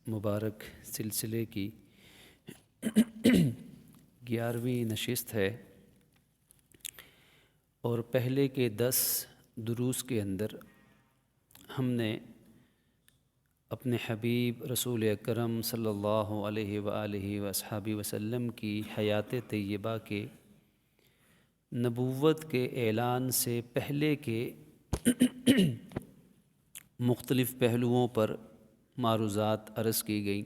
مبارک سلسلے کی 11ویں نشست ہے، اور پہلے کے 10 دروس کے اندر ہم نے اپنے حبیب رسول اکرم صلی اللہ علیہ وآلہ وصحبہ وسلم کی حیات طیبہ کے نبوت کے اعلان سے پہلے کے مختلف پہلوؤں پر معروضات عرض کی گئیں،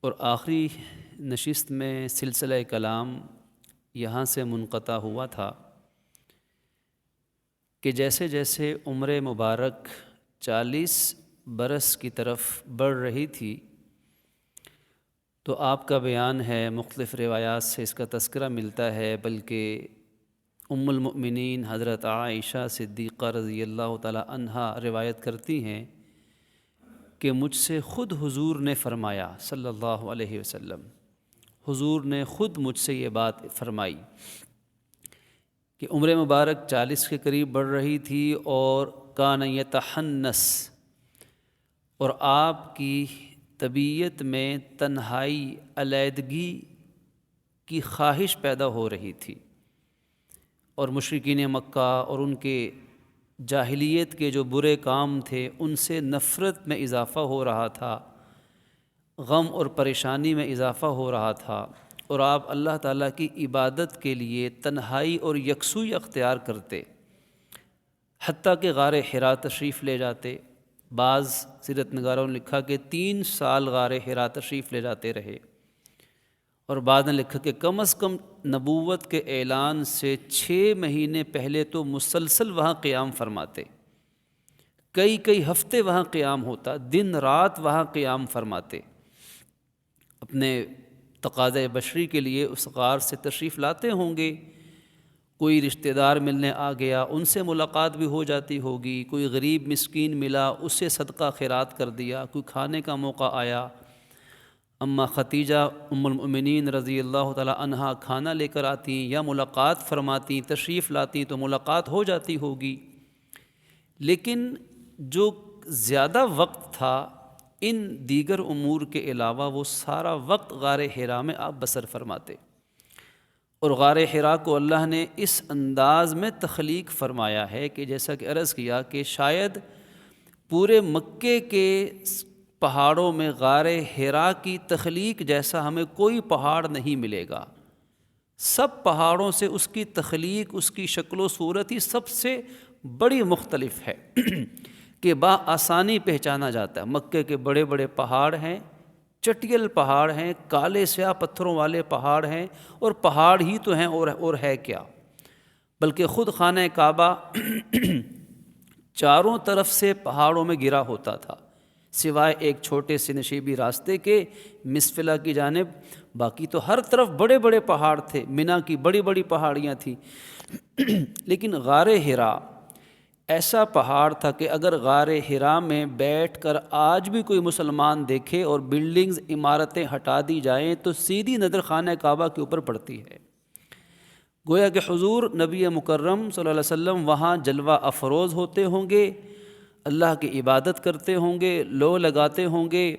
اور آخری نشست میں سلسلہ کلام یہاں سے منقطع ہوا تھا کہ جیسے جیسے عمر مبارک 40 برس کی طرف بڑھ رہی تھی تو آپ کا بیان ہے، مختلف روایات سے اس کا تذکرہ ملتا ہے، بلکہ ام المؤمنین حضرت عائشہ صدیقہ رضی اللہ تعالی عنہا روایت کرتی ہیں کہ مجھ سے خود حضور نے فرمایا صلی اللہ علیہ وسلم، حضور نے خود مجھ سے یہ بات فرمائی کہ عمر مبارک 40 کے قریب بڑھ رہی تھی، اور کان یتحنس، اور آپ کی طبیعت میں تنہائی، علیحدگی کی خواہش پیدا ہو رہی تھی، اور مشرکین مکہ اور ان کے جاہلیت کے جو برے کام تھے ان سے نفرت میں اضافہ ہو رہا تھا، غم اور پریشانی میں اضافہ ہو رہا تھا، اور آپ اللہ تعالیٰ کی عبادت کے لیے تنہائی اور یکسوئی اختیار کرتے، حتیٰ کہ غار حرا تشریف لے جاتے۔ بعض سیرت نگاروں نے لکھا کہ 3 سال غار حرا تشریف لے جاتے رہے، اور بعد نے لکھا کہ کم از کم نبوت کے اعلان سے 6 مہینے پہلے تو مسلسل وہاں قیام فرماتے، کئی ہفتے وہاں قیام ہوتا، دن رات وہاں قیام فرماتے، اپنے تقاضۂ بشری کے لیے اس غار سے تشریف لاتے ہوں گے، کوئی رشتہ دار ملنے آ گیا ان سے ملاقات بھی ہو جاتی ہوگی، کوئی غریب مسکین ملا اس سے صدقہ خیرات کر دیا، کوئی کھانے کا موقع آیا، اما ختیجہ ام المؤمنین رضی اللہ تعالی عنہا کھانا لے کر آتی یا ملاقات فرماتی، تشریف لاتی تو ملاقات ہو جاتی ہوگی۔ لیکن جو زیادہ وقت تھا ان دیگر امور کے علاوہ وہ سارا وقت غار حرا میں آپ بسر فرماتے، اور غار حرا کو اللہ نے اس انداز میں تخلیق فرمایا ہے کہ جیسا کہ عرض کیا کہ شاید پورے مکے کے پہاڑوں میں غار حرا کی تخلیق جیسا ہمیں کوئی پہاڑ نہیں ملے گا، سب پہاڑوں سے اس کی تخلیق، اس کی شکل و صورت ہی سب سے بڑی مختلف ہے کہ بآسانی پہچانا جاتا ہے۔ مکے کے بڑے بڑے پہاڑ ہیں، چٹیل پہاڑ ہیں، کالے سیاہ پتھروں والے پہاڑ ہیں، اور پہاڑ ہی تو ہیں اور ہے کیا، بلکہ خود خانہ کعبہ چاروں طرف سے پہاڑوں میں گرا ہوتا تھا، سوائے ایک چھوٹے سے نشیبی راستے کے مسفلہ کی جانب، باقی تو ہر طرف بڑے بڑے پہاڑ تھے، مینا کی بڑی بڑی پہاڑیاں تھیں۔ لیکن غار حرا ایسا پہاڑ تھا کہ اگر غار حرا میں بیٹھ کر آج بھی کوئی مسلمان دیکھے اور بلڈنگز، عمارتیں ہٹا دی جائیں تو سیدھی نظر خانہ کعبہ کے اوپر پڑتی ہے، گویا کہ حضور نبی مکرم صلی اللہ علیہ وسلم وہاں جلوہ افروز ہوتے ہوں گے، اللہ کی عبادت کرتے ہوں گے، لو لگاتے ہوں گے،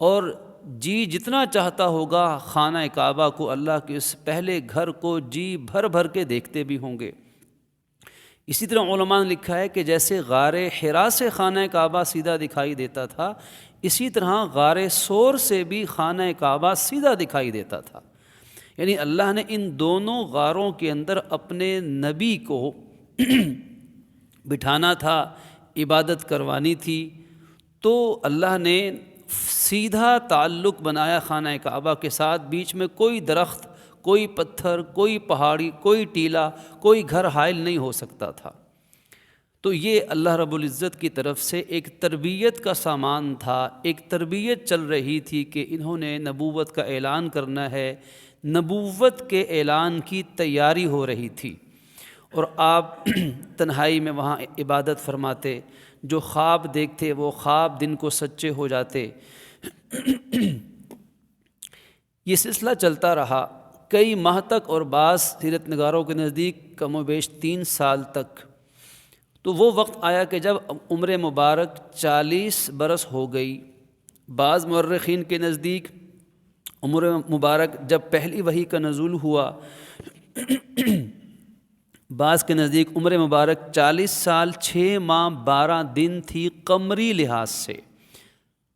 اور جی جتنا چاہتا ہوگا خانہ کعبہ کو، اللہ کے اس پہلے گھر کو جی بھر بھر کے دیکھتے بھی ہوں گے۔ اسی طرح علماء نے لکھا ہے کہ جیسے غار حرا سے خانہ کعبہ سیدھا دکھائی دیتا تھا، اسی طرح غار ثور سے بھی خانہ کعبہ سیدھا دکھائی دیتا تھا، یعنی اللہ نے ان دونوں غاروں کے اندر اپنے نبی کو بٹھانا تھا، عبادت کروانی تھی، تو اللہ نے سیدھا تعلق بنایا خانہ کعبہ کے ساتھ، بیچ میں کوئی درخت، کوئی پتھر، کوئی پہاڑی، کوئی ٹیلا، کوئی گھر حائل نہیں ہو سکتا تھا۔ تو یہ اللہ رب العزت کی طرف سے ایک تربیت کا سامان تھا، ایک تربیت چل رہی تھی کہ انہوں نے نبوت کا اعلان کرنا ہے، نبوت کے اعلان کی تیاری ہو رہی تھی، اور آپ تنہائی میں وہاں عبادت فرماتے، جو خواب دیکھتے وہ خواب دن کو سچے ہو جاتے۔ یہ سلسلہ چلتا رہا کئی ماہ تک، اور بعض سیرت نگاروں کے نزدیک کم و بیش 3 سال تک۔ تو وہ وقت آیا کہ جب عمر مبارک 40 برس ہو گئی۔ بعض مورخین کے نزدیک عمر مبارک جب پہلی وحی کا نزول ہوا، بعض کے نزدیک عمر مبارک 40 سال 6 ماہ 12 دن تھی قمری لحاظ سے۔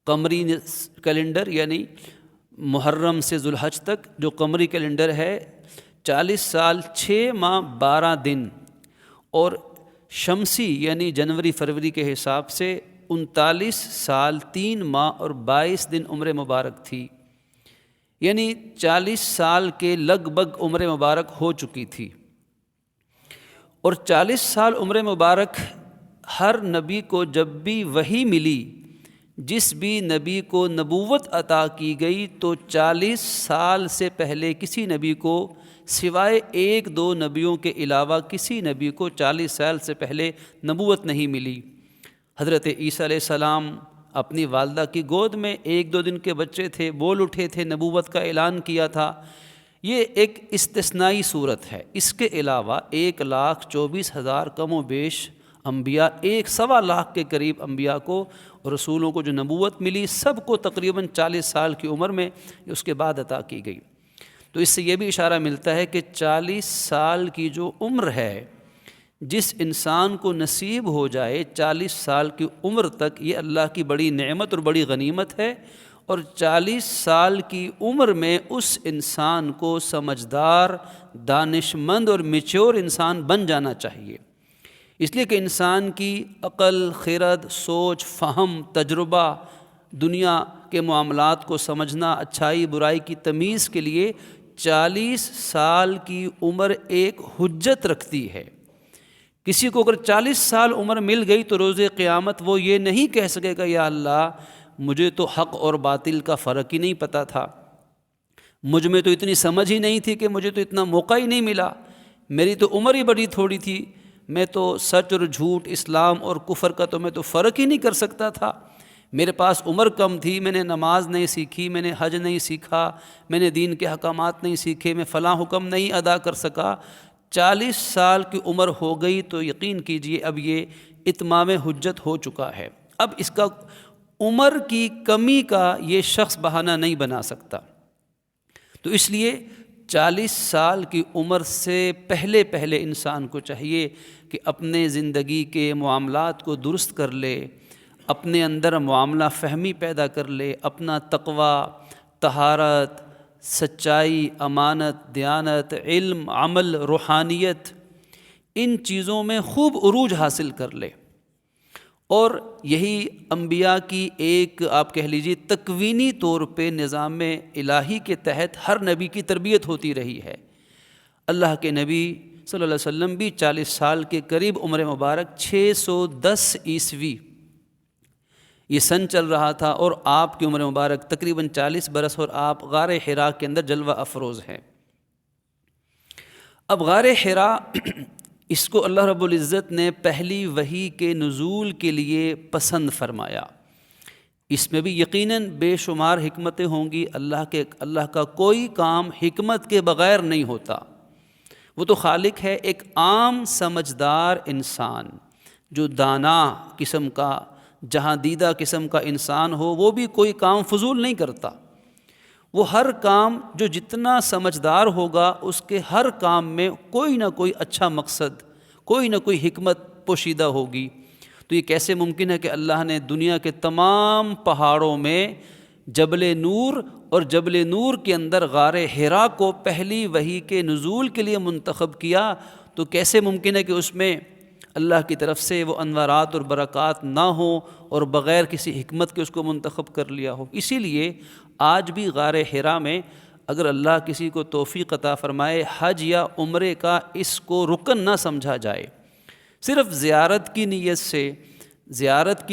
قمری کیلنڈر یعنی محرم سے ذوالحج تک جو قمری کیلنڈر ہے 40 سال 6 ماہ 12 دن، اور شمسی یعنی جنوری فروری کے حساب سے 39 سال 3 ماہ اور 22 دن عمر مبارک تھی، یعنی 40 سال کے لگ بھگ عمر مبارک ہو چکی تھی۔ اور 40 سال عمر مبارک ہر نبی کو جب بھی وحی ملی، جس بھی نبی کو نبوت عطا کی گئی، تو 40 سال سے پہلے کسی نبی کو سوائے 1-2 نبیوں کے علاوہ کسی نبی کو 40 سال سے پہلے نبوت نہیں ملی۔ حضرت عیسیٰ علیہ السلام اپنی والدہ کی گود میں 1-2 دن کے بچے تھے، بول اٹھے تھے، نبوت کا اعلان کیا تھا۔ یہ ایک استثنائی صورت ہے۔ اس کے علاوہ 1,24,000 کم و بیش انبیاء، 1.25 لاکھ کے قریب انبیاء کو اور رسولوں کو جو نبوت ملی، سب کو تقریباً 40 سال کی عمر میں اس کے بعد عطا کی گئی۔ تو اس سے یہ بھی اشارہ ملتا ہے کہ 40 سال کی جو عمر ہے، جس انسان کو نصیب ہو جائے 40 سال کی عمر تک، یہ اللہ کی بڑی نعمت اور بڑی غنیمت ہے۔ اور 40 سال کی عمر میں اس انسان کو سمجھدار، دانشمند اور میچور انسان بن جانا چاہیے، اس لیے کہ انسان کی عقل، خرد، سوچ، فہم، تجربہ، دنیا کے معاملات کو سمجھنا، اچھائی برائی کی تمیز کے لیے 40 سال کی عمر ایک حجت رکھتی ہے۔ کسی کو اگر 40 سال عمر مل گئی تو روز قیامت وہ یہ نہیں کہہ سکے گا یا اللہ مجھے تو حق اور باطل کا فرق ہی نہیں پتہ تھا، مجھ میں تو اتنی سمجھ ہی نہیں تھی، کہ مجھے تو اتنا موقع ہی نہیں ملا، میری تو عمر ہی بڑی تھوڑی تھی، میں تو سچ اور جھوٹ، اسلام اور کفر کا تو میں تو فرق ہی نہیں کر سکتا تھا، میرے پاس عمر کم تھی، میں نے نماز نہیں سیکھی، میں نے حج نہیں سیکھا، میں نے دین کے احکامات نہیں سیکھے، میں فلاں حکم نہیں ادا کر سکا۔ 40 سال کی عمر ہو گئی تو یقین کیجئے اب یہ اتمام حجت ہو چکا ہے۔ اب اس کا عمر کی کمی کا یہ شخص بہانہ نہیں بنا سکتا۔ تو اس لیے 40 سال کی عمر سے پہلے انسان کو چاہیے کہ اپنے زندگی کے معاملات کو درست کر لے، اپنے اندر معاملہ فہمی پیدا کر لے، اپنا تقوی، طہارت، سچائی، امانت، دیانت، علم، عمل، روحانیت، ان چیزوں میں خوب عروج حاصل کر لے۔ اور یہی انبیاء کی ایک آپ کہہ لیجیے تکوینی طور پہ نظام الہی کے تحت ہر نبی کی تربیت ہوتی رہی ہے۔ اللہ کے نبی صلی اللہ علیہ وسلم بھی 40 سال کے قریب عمر مبارک 610 عیسوی یہ سن چل رہا تھا، اور آپ کی عمر مبارک تقریباً 40 برس، اور آپ غار حرا کے اندر جلوہ افروز ہیں۔ اب غار حرا اس کو اللہ رب العزت نے پہلی وحی کے نزول کے لیے پسند فرمایا۔ اس میں بھی یقیناً بے شمار حکمتیں ہوں گی۔ اللہ کا کوئی کام حکمت کے بغیر نہیں ہوتا۔ وہ تو خالق ہے۔ ایک عام سمجھدار انسان جو دانا قسم کا، جہاں دیدہ قسم کا انسان ہو، وہ بھی کوئی کام فضول نہیں کرتا۔ وہ ہر کام جو جتنا سمجھدار ہوگا اس کے ہر کام میں کوئی نہ کوئی اچھا مقصد، کوئی نہ کوئی حکمت پوشیدہ ہوگی۔ تو یہ کیسے ممکن ہے کہ اللہ نے دنیا کے تمام پہاڑوں میں جبل نور اور جبل نور کے اندر غار حرا کو پہلی وحی کے نزول کے لیے منتخب کیا؟ تو کیسے ممکن ہے کہ اس میں اللہ کی طرف سے وہ انوارات اور برکات نہ ہوں اور بغیر کسی حکمت کے اس کو منتخب کر لیا ہو؟ اسی لیے آج بھی غار حرا میں اگر اللہ کسی کو توفیق عطا فرمائے، حج یا عمرے کا اس کو رکن نہ سمجھا جائے، صرف زیارت کی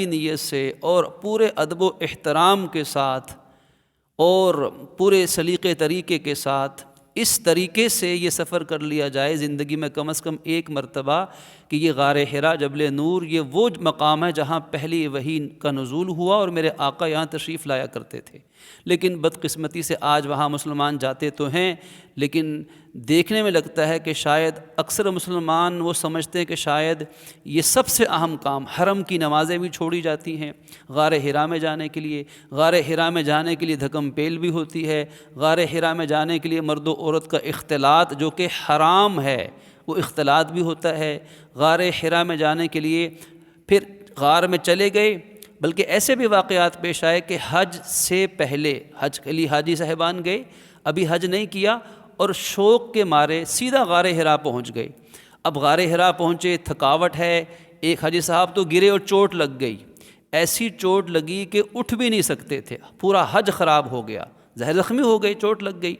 نیت سے اور پورے ادب و احترام کے ساتھ اور پورے سلیقے طریقے کے ساتھ اس طریقے سے یہ سفر کر لیا جائے زندگی میں کم از کم ایک مرتبہ، کہ یہ غار حرا جبل نور یہ وہ مقام ہے جہاں پہلی وحی کا نزول ہوا اور میرے آقا یہاں تشریف لایا کرتے تھے۔ لیکن بدقسمتی سے آج وہاں مسلمان جاتے تو ہیں، لیکن دیکھنے میں لگتا ہے کہ شاید اکثر مسلمان وہ سمجھتے ہیں کہ شاید یہ سب سے اہم کام، حرم کی نمازیں بھی چھوڑی جاتی ہیں غار حرا میں جانے کے لیے۔ غار حرا میں جانے کے لیے دھکم پیل بھی ہوتی ہے، غار حرا میں جانے کے لیے مرد و عورت کا اختلاط جو کہ حرام ہے وہ اختلاط بھی ہوتا ہے۔ غار حرا میں جانے کے لیے پھر غار میں چلے گئے، بلکہ ایسے بھی واقعات پیش آئے کہ حج سے پہلے حج کے لیے حاجی صاحبان گئے، ابھی حج نہیں کیا اور شوق کے مارے سیدھا غار حرا پہنچ گئے۔ اب غار حرا پہنچے، تھکاوٹ ہے، ایک حاجی صاحب تو گرے اور چوٹ لگ گئی، ایسی چوٹ لگی کہ اٹھ بھی نہیں سکتے تھے، پورا حج خراب ہو گیا، زہر زخمی ہو گئے، چوٹ لگ گئی۔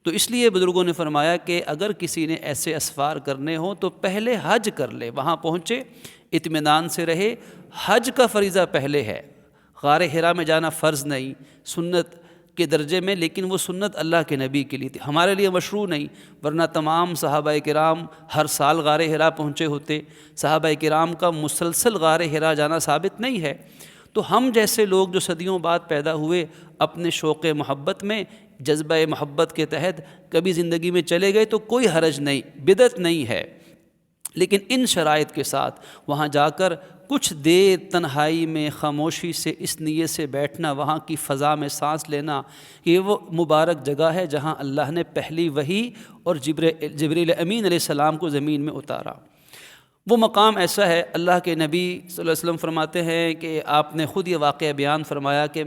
تو اس لیے بزرگوں نے فرمایا کہ اگر کسی نے ایسے اسفار کرنے ہوں تو پہلے حج کر لے، وہاں پہنچے اطمینان سے رہے۔ حج کا فریضہ پہلے ہے، غار حرا میں جانا فرض نہیں، سنت کے درجے میں، لیکن وہ سنت اللہ کے نبی کے لیے تھی، ہمارے لیے مشروع نہیں، ورنہ تمام صحابہ کرام ہر سال غار حرا پہنچے ہوتے۔ صحابہ کرام کا مسلسل غار حرا جانا ثابت نہیں ہے، تو ہم جیسے لوگ جو صدیوں بعد پیدا ہوئے اپنے شوق محبت میں، جذبہ محبت کے تحت کبھی زندگی میں چلے گئے تو کوئی حرج نہیں، بدعت نہیں ہے، لیکن ان شرائط کے ساتھ وہاں جا کر کچھ دیر تنہائی میں خاموشی سے اس نیت سے بیٹھنا، وہاں کی فضا میں سانس لینا کہ یہ وہ مبارک جگہ ہے جہاں اللہ نے پہلی وحی اور جبریل امین علیہ السلام کو زمین میں اتارا۔ وہ مقام ایسا ہے، اللہ کے نبی صلی اللہ علیہ وسلم فرماتے ہیں کہ آپ نے خود یہ واقعہ بیان فرمایا کہ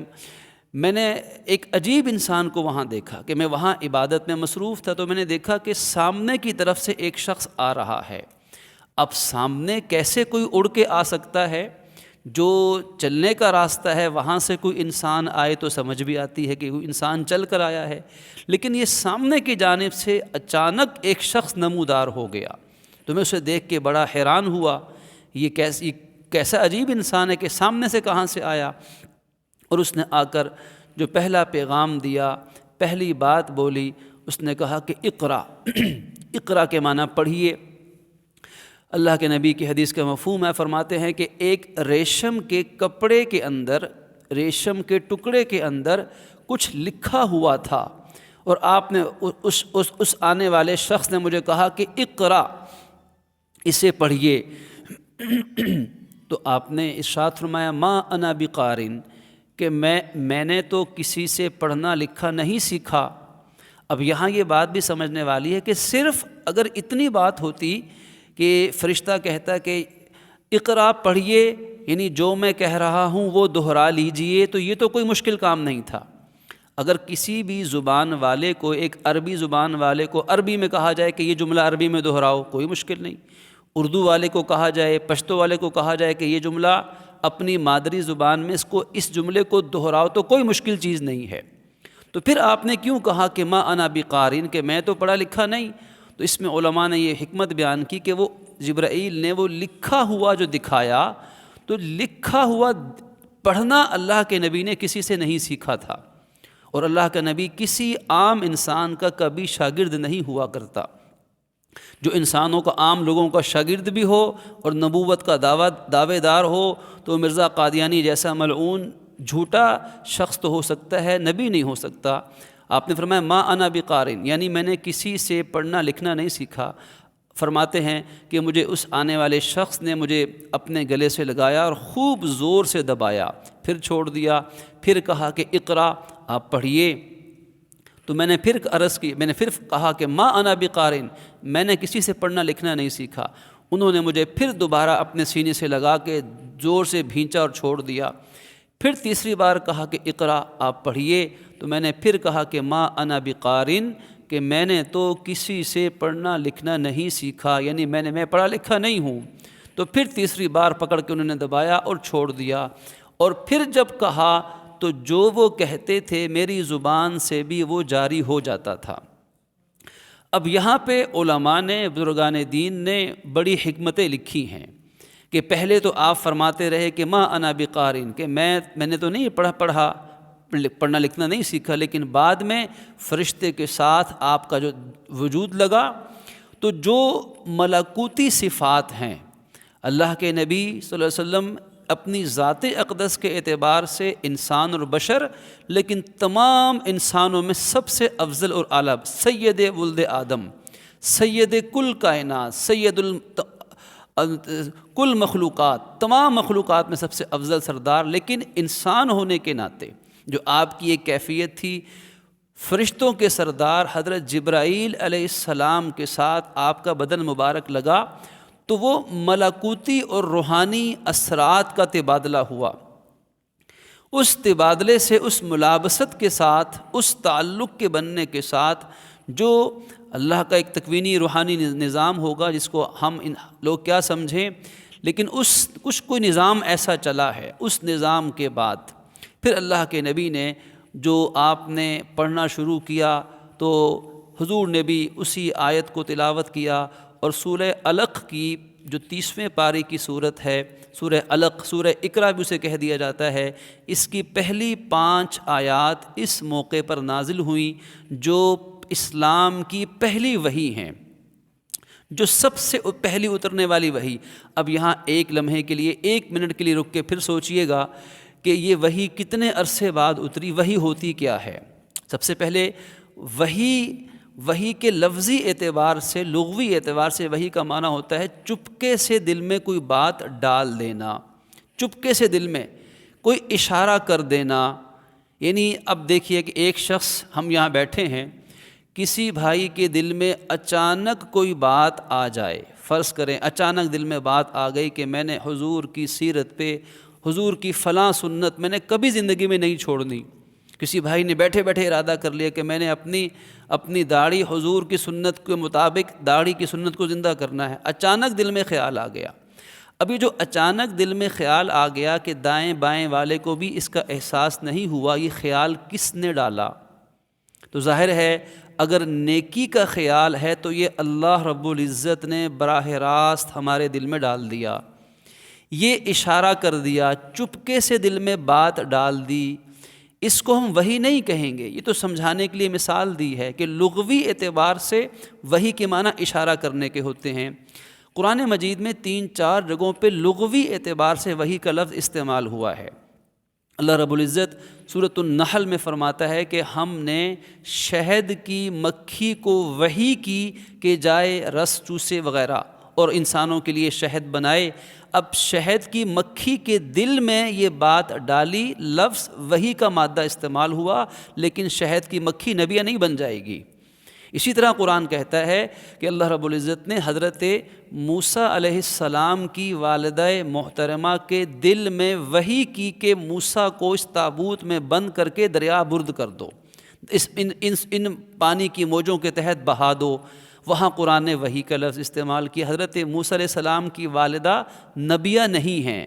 میں نے ایک عجیب انسان کو وہاں دیکھا کہ میں وہاں عبادت میں مصروف تھا، تو میں نے دیکھا کہ سامنے کی طرف سے ایک شخص آ رہا ہے۔ اب سامنے کیسے کوئی اڑ کے آ سکتا ہے؟ جو چلنے کا راستہ ہے وہاں سے کوئی انسان آئے تو سمجھ بھی آتی ہے کہ کوئی انسان چل کر آیا ہے، لیکن یہ سامنے کی جانب سے اچانک ایک شخص نمودار ہو گیا، تو میں اسے دیکھ کے بڑا حیران ہوا، یہ کیسا عجیب انسان ہے کہ سامنے سے کہاں سے آیا؟ اور اس نے آ کر جو پہلا پیغام دیا، پہلی بات بولی، اس نے کہا کہ اقرا اقرا کے معنی پڑھیے۔ اللہ کے نبی کی حدیث کا مفہوم ہے، فرماتے ہیں کہ ایک ریشم کے کپڑے کے اندر، ریشم کے ٹکڑے کے اندر کچھ لکھا ہوا تھا، اور آپ نے اس آنے والے شخص نے مجھے کہا کہ اقرا، اسے پڑھیے۔ تو آپ نے ارشاد فرمایا ما انا بقارن، کہ میں نے تو کسی سے پڑھنا لکھا نہیں سیکھا۔ اب یہاں یہ بات بھی سمجھنے والی ہے کہ صرف اگر اتنی بات ہوتی کہ فرشتہ کہتا کہ اقرا پڑھیے، یعنی جو میں کہہ رہا ہوں وہ دہرا لیجئے، تو یہ تو کوئی مشکل کام نہیں تھا۔ اگر کسی بھی زبان والے کو، ایک عربی زبان والے کو عربی میں کہا جائے کہ یہ جملہ عربی میں دہراؤ، کوئی مشکل نہیں۔ اردو والے کو کہا جائے، پشتو والے کو کہا جائے کہ یہ جملہ اپنی مادری زبان میں اس جملے کو دہراؤ، تو کوئی مشکل چیز نہیں ہے۔ تو پھر آپ نے کیوں کہا کہ ما انا بقارن، کہ میں تو پڑھا لکھا نہیں؟ تو اس میں علماء نے یہ حکمت بیان کی کہ وہ جبرائیل نے وہ لکھا ہوا جو دکھایا، تو لکھا ہوا پڑھنا اللہ کے نبی نے کسی سے نہیں سیکھا تھا، اور اللہ کا نبی کسی عام انسان کا کبھی شاگرد نہیں ہوا کرتا۔ جو انسانوں کا، عام لوگوں کا شاگرد بھی ہو اور نبوت کا دعوے دار ہو تو مرزا قادیانی جیسا ملعون جھوٹا شخص تو ہو سکتا ہے، نبی نہیں ہو سکتا۔ آپ نے فرمایا ما انا بقارن، یعنی میں نے کسی سے پڑھنا لکھنا نہیں سیکھا۔ فرماتے ہیں کہ مجھے اس آنے والے شخص نے مجھے اپنے گلے سے لگایا اور خوب زور سے دبایا، پھر چھوڑ دیا، پھر کہا کہ اقرا، آپ پڑھیے۔ تو میں نے پھر عرض کی، میں نے پھر کہا کہ ما انا بقارن، میں نے کسی سے پڑھنا لکھنا نہیں سیکھا۔ انہوں نے مجھے پھر دوبارہ اپنے سینے سے لگا کے زور سے بھینچا اور چھوڑ دیا۔ پھر تیسری بار کہا کہ اقرا، آپ پڑھیے۔ تو میں نے پھر کہا کہ ما انا بقارن، کہ میں نے تو کسی سے پڑھنا لکھنا نہیں سیکھا، یعنی میں پڑھا لکھا نہیں ہوں۔ تو پھر تیسری بار پکڑ کے انہوں نے دبایا اور چھوڑ دیا، اور پھر جب کہا تو جو وہ کہتے تھے میری زبان سے بھی وہ جاری ہو جاتا تھا۔ اب یہاں پہ علماء نے، بزرگان دین نے بڑی حکمتیں لکھی ہیں کہ پہلے تو آپ فرماتے رہے کہ ما انا بقارن، کہ میں نے تو نہیں پڑھنا لکھنا نہیں سیکھا، لیکن بعد میں فرشتے کے ساتھ آپ کا جو وجود لگا، تو جو ملکوتی صفات ہیں اللہ کے نبی صلی اللہ علیہ وسلم اپنی ذات اقدس کے اعتبار سے انسان اور بشر، لیکن تمام انسانوں میں سب سے افضل اور اعلیٰ، سید ولد آدم، سید کل کائنات، سید کل مخلوقات، تمام مخلوقات میں سب سے افضل سردار، لیکن انسان ہونے کے ناطے جو آپ کی ایک کیفیت تھی، فرشتوں کے سردار حضرت جبرائیل علیہ السلام کے ساتھ آپ کا بدن مبارک لگا تو وہ ملکوتی اور روحانی اثرات کا تبادلہ ہوا۔ اس تبادلے سے، اس ملابست کے ساتھ، اس تعلق کے بننے کے ساتھ جو اللہ کا ایک تکوینی روحانی نظام ہوگا، جس کو ہم لوگ کیا سمجھیں، لیکن کچھ کوئی نظام ایسا چلا ہے، اس نظام کے بعد پھر اللہ کے نبی نے جو آپ نے پڑھنا شروع کیا تو حضور نے بھی اسی آیت کو تلاوت کیا، اور سورہ علق کی جو 30ویں پارے کی صورت ہے، سورہ علق، سورہ اقرا بھی اسے کہہ دیا جاتا ہے، اس کی پہلی 5 آیات اس موقع پر نازل ہوئیں جو اسلام کی پہلی وحی ہیں، جو سب سے پہلی اترنے والی وحی۔ اب یہاں ایک لمحے کے لیے، 1 منٹ کے لیے رک کے پھر سوچئے گا کہ یہ وحی کتنے عرصے بعد اتری، وحی ہوتی کیا ہے؟ سب سے پہلے وحی کے لفظی اعتبار سے، لغوی اعتبار سے وحی کا معنی ہوتا ہے چپکے سے دل میں کوئی بات ڈال دینا، چپکے سے دل میں کوئی اشارہ کر دینا۔ یعنی اب دیکھیے کہ ایک شخص، ہم یہاں بیٹھے ہیں، کسی بھائی کے دل میں اچانک کوئی بات آ جائے، فرض کریں اچانک دل میں بات آ گئی کہ میں نے حضور کی سیرت پہ، حضور کی فلاں سنت میں نے کبھی زندگی میں نہیں چھوڑنی۔ کسی بھائی نے بیٹھے بیٹھے ارادہ کر لیا کہ میں نے اپنی داڑھی حضور کی سنت کے مطابق، داڑھی کی سنت کو زندہ کرنا ہے۔ اچانک دل میں خیال آ گیا۔ ابھی جو اچانک دل میں خیال آ گیا کہ دائیں بائیں والے کو بھی اس کا احساس نہیں ہوا، یہ خیال کس نے ڈالا؟ تو ظاہر ہے اگر نیکی کا خیال ہے تو یہ اللہ رب العزت نے براہ راست ہمارے دل میں ڈال دیا، یہ اشارہ کر دیا، چپکے سے دل میں بات ڈال دی۔ اس کو ہم وحی نہیں کہیں گے، یہ تو سمجھانے کے لیے مثال دی ہے کہ لغوی اعتبار سے وحی کے معنی اشارہ کرنے کے ہوتے ہیں۔ قرآن مجید میں 3-4 جگہوں پہ لغوی اعتبار سے وحی کا لفظ استعمال ہوا ہے۔ اللہ رب العزت سورۃ النحل میں فرماتا ہے کہ ہم نے شہد کی مکھی کو وحی کی کہ جائے رس چوسے وغیرہ، اور انسانوں کے لیے شہد بنائے۔ اب شہد کی مکھی کے دل میں یہ بات ڈالی، لفظ وحی کا مادہ استعمال ہوا، لیکن شہد کی مکھی نبیہ نہیں بن جائے گی۔ اسی طرح قرآن کہتا ہے کہ اللہ رب العزت نے حضرت موسیٰ علیہ السلام کی والدہ محترمہ کے دل میں وحی کی کہ موسیٰ کو اس تابوت میں بند کر کے دریا برد کر دو، ان پانی کی موجوں کے تحت بہا دو۔ وہاں قرآن نے وحی کا لفظ استعمال کیا۔ حضرت موسیٰ علیہ السلام کی والدہ نبیہ نہیں ہیں،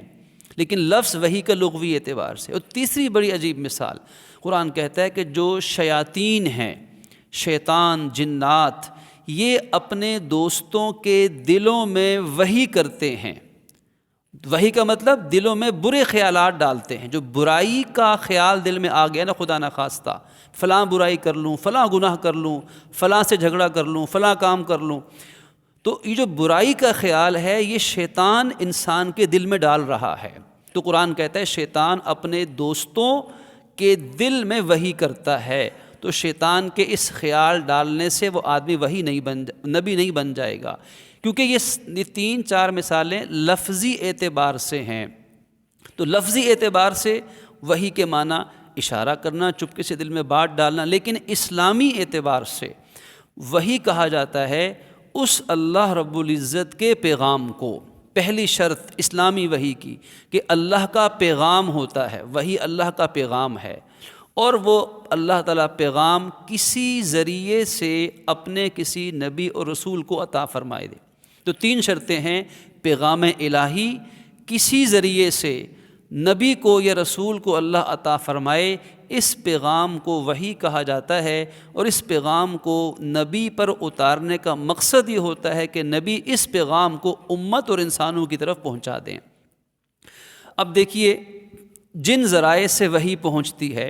لیکن لفظ وحی کا لغوی اعتبار سے۔ اور تیسری بڑی عجیب مثال، قرآن کہتا ہے کہ جو شیاطین ہیں، شیطان، جنات، یہ اپنے دوستوں کے دلوں میں وحی کرتے ہیں۔ وحی کا مطلب دلوں میں برے خیالات ڈالتے ہیں۔ جو برائی کا خیال دل میں آ گیا نا، خدا نخواستہ فلاں برائی کر لوں، فلاں گناہ کر لوں، فلاں سے جھگڑا کر لوں، فلاں کام کر لوں، تو یہ جو برائی کا خیال ہے یہ شیطان انسان کے دل میں ڈال رہا ہے۔ تو قرآن کہتا ہے شیطان اپنے دوستوں کے دل میں وحی کرتا ہے۔ تو شیطان کے اس خیال ڈالنے سے وہ آدمی نبی نہیں بن جائے گا، کیونکہ یہ 3-4 مثالیں لفظی اعتبار سے ہیں۔ تو لفظی اعتبار سے وحی کے معنی اشارہ کرنا، چپکے سے دل میں بات ڈالنا، لیکن اسلامی اعتبار سے وحی کہا جاتا ہے اس اللہ رب العزت کے پیغام کو۔ پہلی شرط اسلامی وحی کی کہ اللہ کا پیغام ہوتا ہے، وحی اللہ کا پیغام ہے، اور وہ اللہ تعالیٰ پیغام کسی ذریعے سے اپنے کسی نبی اور رسول کو عطا فرمائے دے۔ تو 3 شرطیں ہیں، پیغام الہی، کسی ذریعے سے نبی کو یا رسول کو اللہ عطا فرمائے، اس پیغام کو وحی کہا جاتا ہے۔ اور اس پیغام کو نبی پر اتارنے کا مقصد یہ ہوتا ہے کہ نبی اس پیغام کو امت اور انسانوں کی طرف پہنچا دیں۔ اب دیکھیے جن ذرائع سے وحی پہنچتی ہے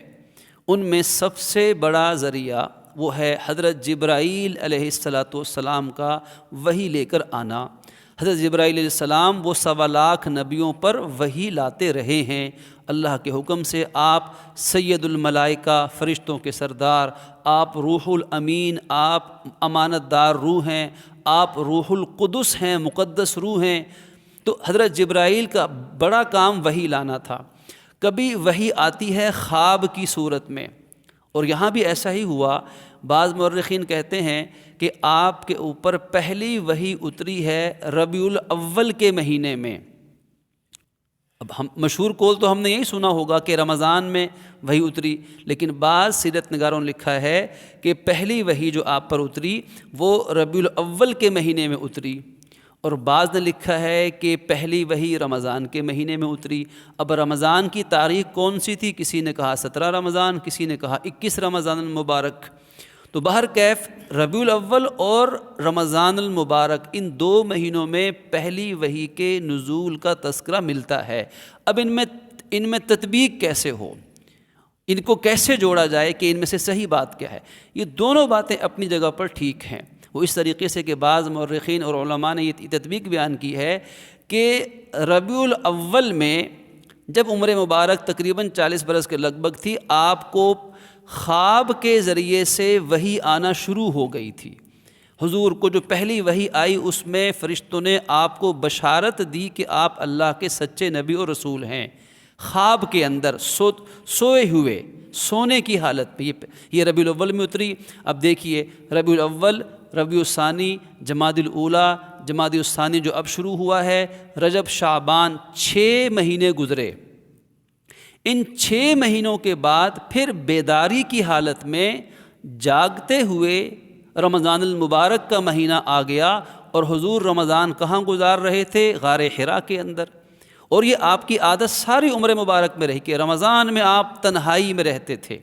ان میں سب سے بڑا ذریعہ وہ ہے حضرت جبرائیل علیہ السلام کا وحی لے کر آنا۔ حضرت جبرائیل علیہ السلام وہ 1.25 لاکھ نبیوں پر وحی لاتے رہے ہیں اللہ کے حکم سے۔ آپ سید الملائکہ، فرشتوں کے سردار، آپ روح الامین، آپ امانت دار روح ہیں، آپ روح القدس ہیں، مقدس روح ہیں۔ تو حضرت جبرائیل کا بڑا کام وحی لانا تھا۔ کبھی وحی آتی ہے خواب کی صورت میں، اور یہاں بھی ایسا ہی ہوا۔ بعض مورخین کہتے ہیں کہ آپ کے اوپر پہلی وحی اتری ہے ربیع الاول کے مہینے میں۔ اب مشہور قول تو ہم نے یہی سنا ہوگا کہ رمضان میں وحی اتری، لیکن بعض سیرت نگاروں نے لکھا ہے کہ پہلی وحی جو آپ پر اتری وہ ربیع الاول کے مہینے میں اتری، اور بعض نے لکھا ہے کہ پہلی وحی رمضان کے مہینے میں اتری۔ اب رمضان کی تاریخ کون سی تھی؟ کسی نے کہا 17 رمضان، کسی نے کہا 21 رمضان المبارک۔ تو بہرکیف ربیع الاول اور رمضان المبارک، ان 2 مہینوں میں پہلی وحی کے نزول کا تذکرہ ملتا ہے۔ اب ان میں تطبیق کیسے ہو، ان کو کیسے جوڑا جائے کہ ان میں سے صحیح بات کیا ہے؟ یہ دونوں باتیں اپنی جگہ پر ٹھیک ہیں۔ وہ اس طریقے سے کہ بعض مورخین اور علماء نے یہ تطبیق بیان کی ہے کہ ربیع الاول میں جب عمر مبارک تقریباً 40 برس کے لگ بھگ تھی، آپ کو خواب کے ذریعے سے وحی آنا شروع ہو گئی تھی۔ حضور کو جو پہلی وحی آئی اس میں فرشتوں نے آپ کو بشارت دی کہ آپ اللہ کے سچے نبی اور رسول ہیں۔ خواب کے اندر سوئے ہوئے، سونے کی حالت میں یہ ربیع الاول میں اتری۔ اب دیکھیے ربیع الاول، ربیع الثانی، جمادی الاولیٰ، جمادی الثانی جو اب شروع ہوا ہے، رجب، شعبان، 6 مہینے گزرے۔ ان 6 مہینوں کے بعد پھر بیداری کی حالت میں جاگتے ہوئے رمضان المبارک کا مہینہ آ گیا، اور حضور رمضان کہاں گزار رہے تھے؟ غار حرا کے اندر۔ اور یہ آپ کی عادت ساری عمر مبارک میں رہی کہ رمضان میں آپ تنہائی میں رہتے تھے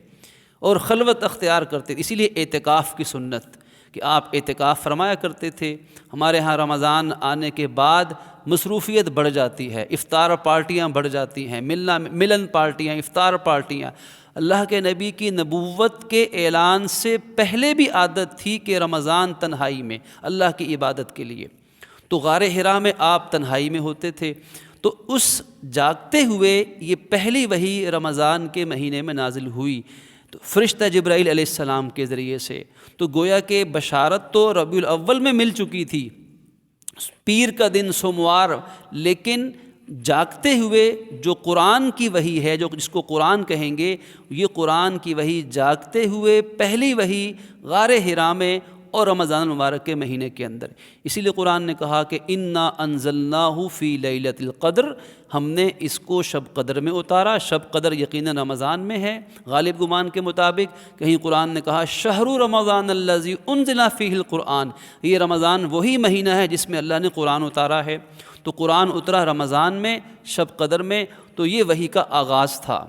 اور خلوت اختیار کرتے تھے۔ اسی لیے اعتکاف کی سنت کہ آپ اعتکاف فرمایا کرتے تھے۔ ہمارے ہاں رمضان آنے کے بعد مصروفیت بڑھ جاتی ہے، افطار پارٹیاں بڑھ جاتی ہیں، ملن پارٹیاں، افطار پارٹیاں۔ اللہ کے نبی کی نبوت کے اعلان سے پہلے بھی عادت تھی کہ رمضان تنہائی میں اللہ کی عبادت کے لیے، تو غار حرا میں آپ تنہائی میں ہوتے تھے۔ تو اس جاگتے ہوئے یہ پہلی وحی رمضان کے مہینے میں نازل ہوئی، تو فرشتہ جبرائیل علیہ السلام کے ذریعے سے۔ تو گویا کہ بشارت تو ربیع الاول میں مل چکی تھی، پیر کا دن سوموار، لیکن جاگتے ہوئے جو قرآن کی وحی ہے، جس کو قرآن کہیں گے، یہ قرآن کی وحی جاگتے ہوئے پہلی وحی غار حرا میں اور رمضان المبارک کے مہینے کے اندر۔ اسی لیے قرآن نے کہا کہ انا انزلناہ فی لیلۃ القدر، ہم نے اس کو شب قدر میں اتارا۔ شب قدر یقیناً رمضان میں ہے غالب گمان کے مطابق۔ کہیں قرآن نے کہا شہر رمضان الذی انزل فیہ القرآن، یہ رمضان وہی مہینہ ہے جس میں اللہ نے قرآن اتارا ہے۔ تو قرآن اترا رمضان میں، شب قدر میں، تو یہ وحی کا آغاز تھا۔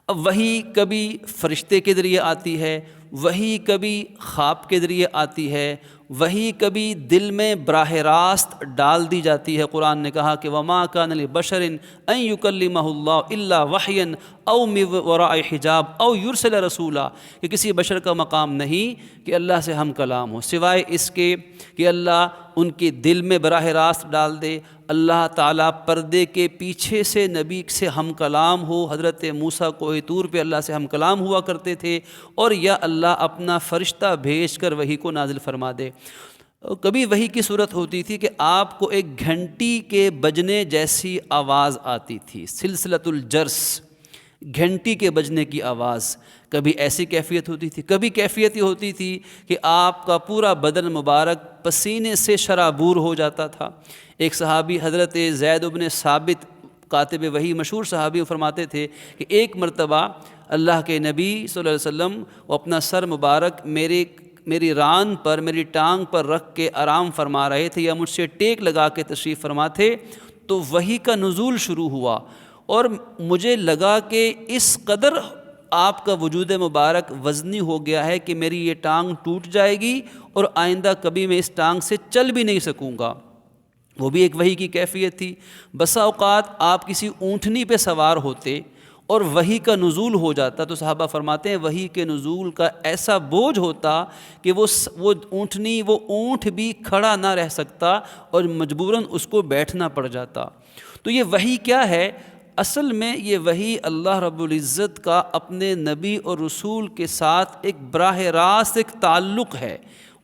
اب وحی کبھی فرشتے کے ذریعے آتی ہے، وحی کبھی خواب کے ذریعے آتی ہے، وحی کبھی دل میں براہ راست ڈال دی جاتی ہے۔ قرآن نے کہا کہ وما کان لبشر ان یکلمہ اللہ الا وحیا او من وراء حجاب او یرسل رسولا، کہ کسی بشر کا مقام نہیں کہ اللہ سے ہم کلام ہو سوائے اس کے کہ اللہ ان کے دل میں براہ راست ڈال دے۔ اللہ تعالیٰ پردے کے پیچھے سے نبی سے ہم کلام ہو۔ حضرت موسیٰ کوہ طور پہ اللہ سے ہم کلام ہوا کرتے تھے، اور یا اللہ اپنا فرشتہ بھیج کر وحی کو نازل فرما دے۔ کبھی وحی کی صورت ہوتی تھی کہ آپ کو ایک گھنٹی کے بجنے جیسی آواز آتی تھی، سلسلۃ الجرس، گھنٹی کے بجنے کی آواز۔ کبھی ایسی کیفیت ہوتی تھی، کبھی کیفیت یہ ہوتی تھی کہ آپ کا پورا بدن مبارک پسینے سے شرابور ہو جاتا تھا۔ ایک صحابی حضرت زید بن ثابت کاتب وحی مشہور صحابی فرماتے تھے کہ ایک مرتبہ اللہ کے نبی صلی اللہ علیہ وسلم وہ اپنا سر مبارک میری ران پر، میری ٹانگ پر رکھ کے آرام فرما رہے تھے، یا مجھ سے ٹیک لگا کے تشریف فرما تھے، تو وحی کا نزول شروع ہوا، اور مجھے لگا کہ اس قدر آپ کا وجود مبارک وزنی ہو گیا ہے کہ میری یہ ٹانگ ٹوٹ جائے گی اور آئندہ کبھی میں اس ٹانگ سے چل بھی نہیں سکوں گا۔ وہ بھی ایک وحی کی کیفیت تھی۔ بسا اوقات آپ کسی اونٹنی پہ سوار ہوتے اور وحی کا نزول ہو جاتا تو صحابہ فرماتے ہیں وحی کے نزول کا ایسا بوجھ ہوتا کہ وہ اونٹ بھی کھڑا نہ رہ سکتا اور مجبوراً اس کو بیٹھنا پڑ جاتا۔ تو یہ وحی کیا ہے؟ اصل میں یہ وحی اللہ رب العزت کا اپنے نبی اور رسول کے ساتھ ایک براہ راست ایک تعلق ہے۔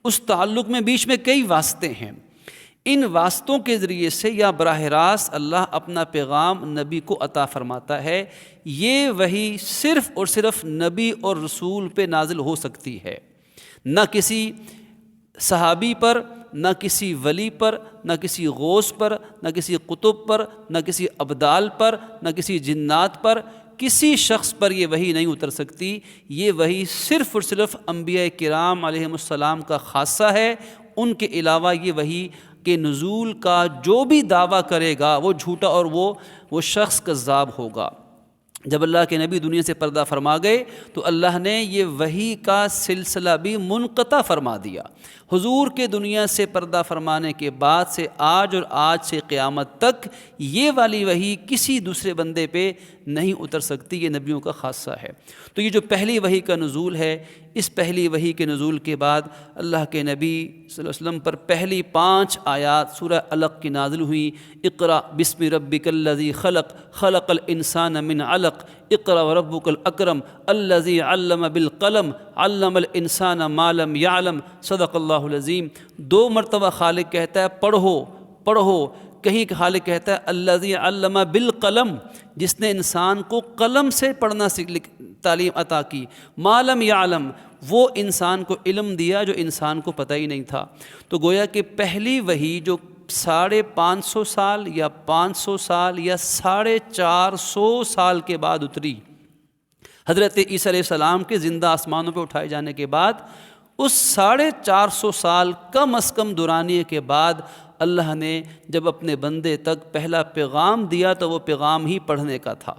اس تعلق میں بیچ میں کئی واسطے ہیں، ان واسطوں کے ذریعے سے یا براہ راست اللہ اپنا پیغام نبی کو عطا فرماتا ہے۔ یہ وحی صرف اور صرف نبی اور رسول پہ نازل ہو سکتی ہے، نہ کسی صحابی پر، نہ کسی ولی پر، نہ کسی غوث پر، نہ کسی قطب پر، نہ کسی ابدال پر، نہ کسی جنات پر، کسی شخص پر یہ وحی نہیں اتر سکتی۔ یہ وحی صرف اور صرف انبیاء کرام علیہم السلام کا خاصہ ہے۔ ان کے علاوہ یہ وحی کے نزول کا جو بھی دعویٰ کرے گا وہ جھوٹا اور وہ شخص کذاب ہوگا۔ جب اللہ کے نبی دنیا سے پردہ فرما گئے تو اللہ نے یہ وحی کا سلسلہ بھی منقطع فرما دیا۔ حضور کے دنیا سے پردہ فرمانے کے بعد سے آج اور آج سے قیامت تک یہ والی وحی کسی دوسرے بندے پہ نہیں اتر سکتی، یہ نبیوں کا خاصہ ہے۔ تو یہ جو پہلی وحی کا نزول ہے، اس پہلی وحی کے نزول کے بعد اللہ کے نبی صلی اللہ علیہ وسلم پر پہلی 5 آیات سورہ علق کی نازل ہوئی۔ اقرأ بسم ربک الذی خلق خلق الانسان من علق اقرأ وربک الاکرم الذی علم بالقلم علم الانسان ما لم یعلم صدق اللہ العظیم۔ 2 مرتبہ خالق کہتا ہے پڑھو پڑھو، کہیں خالق کہتا ہے الذی علم بالقلم، جس نے انسان کو قلم سے پڑھنا تعلیم عطا کی، ما لم یعلم، وہ انسان کو علم دیا جو انسان کو پتہ ہی نہیں تھا۔ تو گویا کہ پہلی وحی جو 550 سال یا 500 سال یا 450 سال کے بعد اتری، حضرت عیسیٰ علیہ السلام کے زندہ آسمانوں پہ اٹھائے جانے کے بعد، اس 450 سال کم از کم دورانیے کے بعد اللہ نے جب اپنے بندے تک پہلا پیغام دیا تو وہ پیغام ہی پڑھنے کا تھا،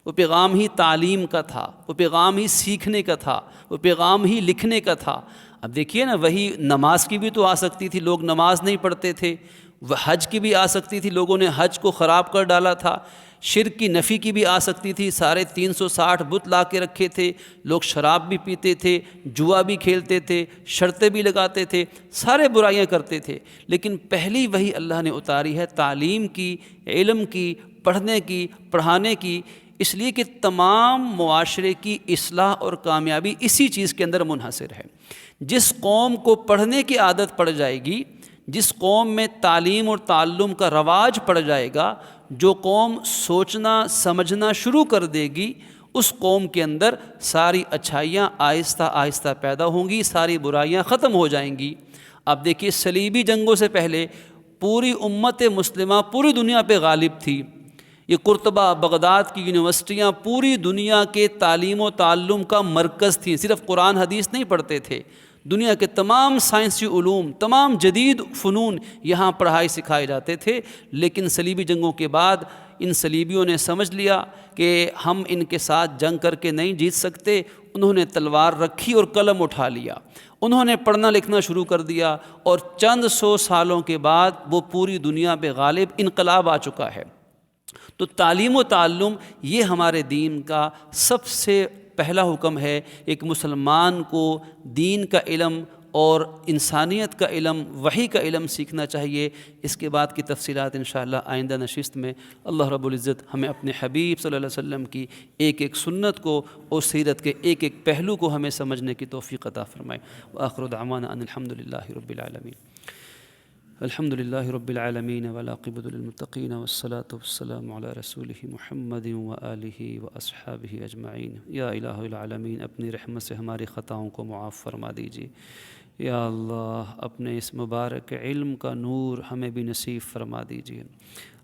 وہ پیغام ہی تعلیم کا تھا، وہ پیغام ہی سیکھنے کا تھا، وہ پیغام ہی لکھنے کا تھا۔ اب دیکھیے نا، وہی نماز کی بھی تو آ سکتی تھی، لوگ نماز نہیں پڑھتے تھے، وہ حج کی بھی آ سکتی تھی، لوگوں نے حج کو خراب کر ڈالا تھا، شرک کی نفی کی بھی آ سکتی تھی، سارے 360 بت لا کے رکھے تھے، لوگ شراب بھی پیتے تھے، جوا بھی کھیلتے تھے، شرطیں بھی لگاتے تھے، سارے برائیاں کرتے تھے، لیکن پہلی وحی اللہ نے اتاری ہے تعلیم کی، علم کی، پڑھنے کی، پڑھانے کی، اس لیے کہ تمام معاشرے کی اصلاح اور کامیابی اسی چیز کے اندر منحصر ہے۔ جس قوم کو پڑھنے کی عادت پڑ جائے گی، جس قوم میں تعلیم اور تعلم کا رواج پڑ جائے گا، جو قوم سوچنا سمجھنا شروع کر دے گی، اس قوم کے اندر ساری اچھائیاں آہستہ آہستہ پیدا ہوں گی، ساری برائیاں ختم ہو جائیں گی۔ اب دیکھیے، صلیبی جنگوں سے پہلے پوری امت مسلمہ پوری دنیا پہ غالب تھی۔ یہ قرطبہ، بغداد کی یونیورسٹیاں پوری دنیا کے تعلیم و تعلم کا مرکز تھیں، صرف قرآن حدیث نہیں پڑھتے تھے، دنیا کے تمام سائنسی علوم، تمام جدید فنون یہاں پڑھائی سکھائے جاتے تھے۔ لیکن صلیبی جنگوں کے بعد ان صلیبیوں نے سمجھ لیا کہ ہم ان کے ساتھ جنگ کر کے نہیں جیت سکتے، انہوں نے تلوار رکھی اور قلم اٹھا لیا، انہوں نے پڑھنا لکھنا شروع کر دیا، اور چند 100 سالوں کے بعد وہ پوری دنیا پہ غالب انقلاب آ چکا ہے۔ تو تعلیم و تعلم یہ ہمارے دین کا سب سے پہلا حکم ہے۔ ایک مسلمان کو دین کا علم اور انسانیت کا علم، وحی کا علم سیکھنا چاہیے۔ اس کے بعد کی تفصیلات انشاءاللہ آئندہ نشست میں اللہ رب العزت ہمیں اپنے حبیب صلی اللہ علیہ وسلم کی ایک ایک سنت کو اور سیرت کے ایک ایک پہلو کو ہمیں سمجھنے کی توفیق عطا فرمائے۔ وآخر دعوانا ان الحمد للہ رب العالمین۔ الحمد للہ رب العالمین والعاقبۃ للمتقین والصلاة والسلام علی رسولہ محمد وآلہ واصحابہ اجمعین۔ یا الہ العالمین، اپنی رحمت سے ہماری خطاؤں کو معاف فرما دیجیے۔ یا اللہ، اپنے اس مبارک علم کا نور ہمیں بھی نصیب فرما دیجیے۔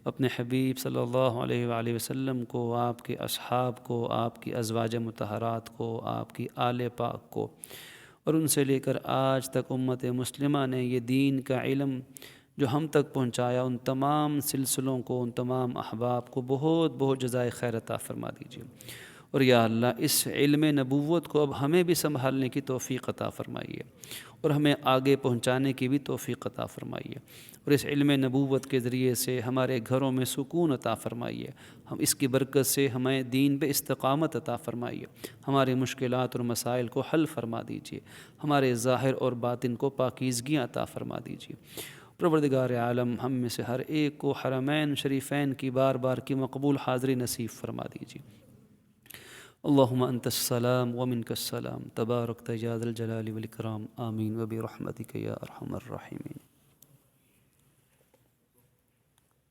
اپنے حبیب صلی اللہ علیہ وآلہ وسلم کو، آپ کے اصحاب کو، آپ کی ازواج مطہرات کو، آپ کی آل پاک کو، اور ان سے لے کر آج تک امت مسلمہ نے یہ دین کا علم جو ہم تک پہنچایا، ان تمام سلسلوں کو، ان تمام احباب کو بہت بہت جزائے خیر عطا فرما دیجیے۔ اور یا اللہ اس علم نبوت کو اب ہمیں بھی سنبھالنے کی توفیق عطا فرمائیے اور ہمیں آگے پہنچانے کی بھی توفیق عطا فرمائیے، اور اس علم نبوت کے ذریعے سے ہمارے گھروں میں سکون عطا فرمائیے، ہم اس کی برکت سے ہمیں دین پہ استقامت عطا فرمائیے، ہماری مشکلات اور مسائل کو حل فرما دیجیے، ہمارے ظاہر اور باطن کو پاکیزگیاں عطا فرما دیجیے۔ پروردگار عالم ہم میں سے ہر ایک کو حرمین شریفین کی بار بار کی مقبول حاضری نصیب فرما دیجیے۔ اللہم انت السلام ومنک السلام، تبارکت یا ذا الجلال والاکرام، آمین وبرحمتک یا ارحم الراحمین۔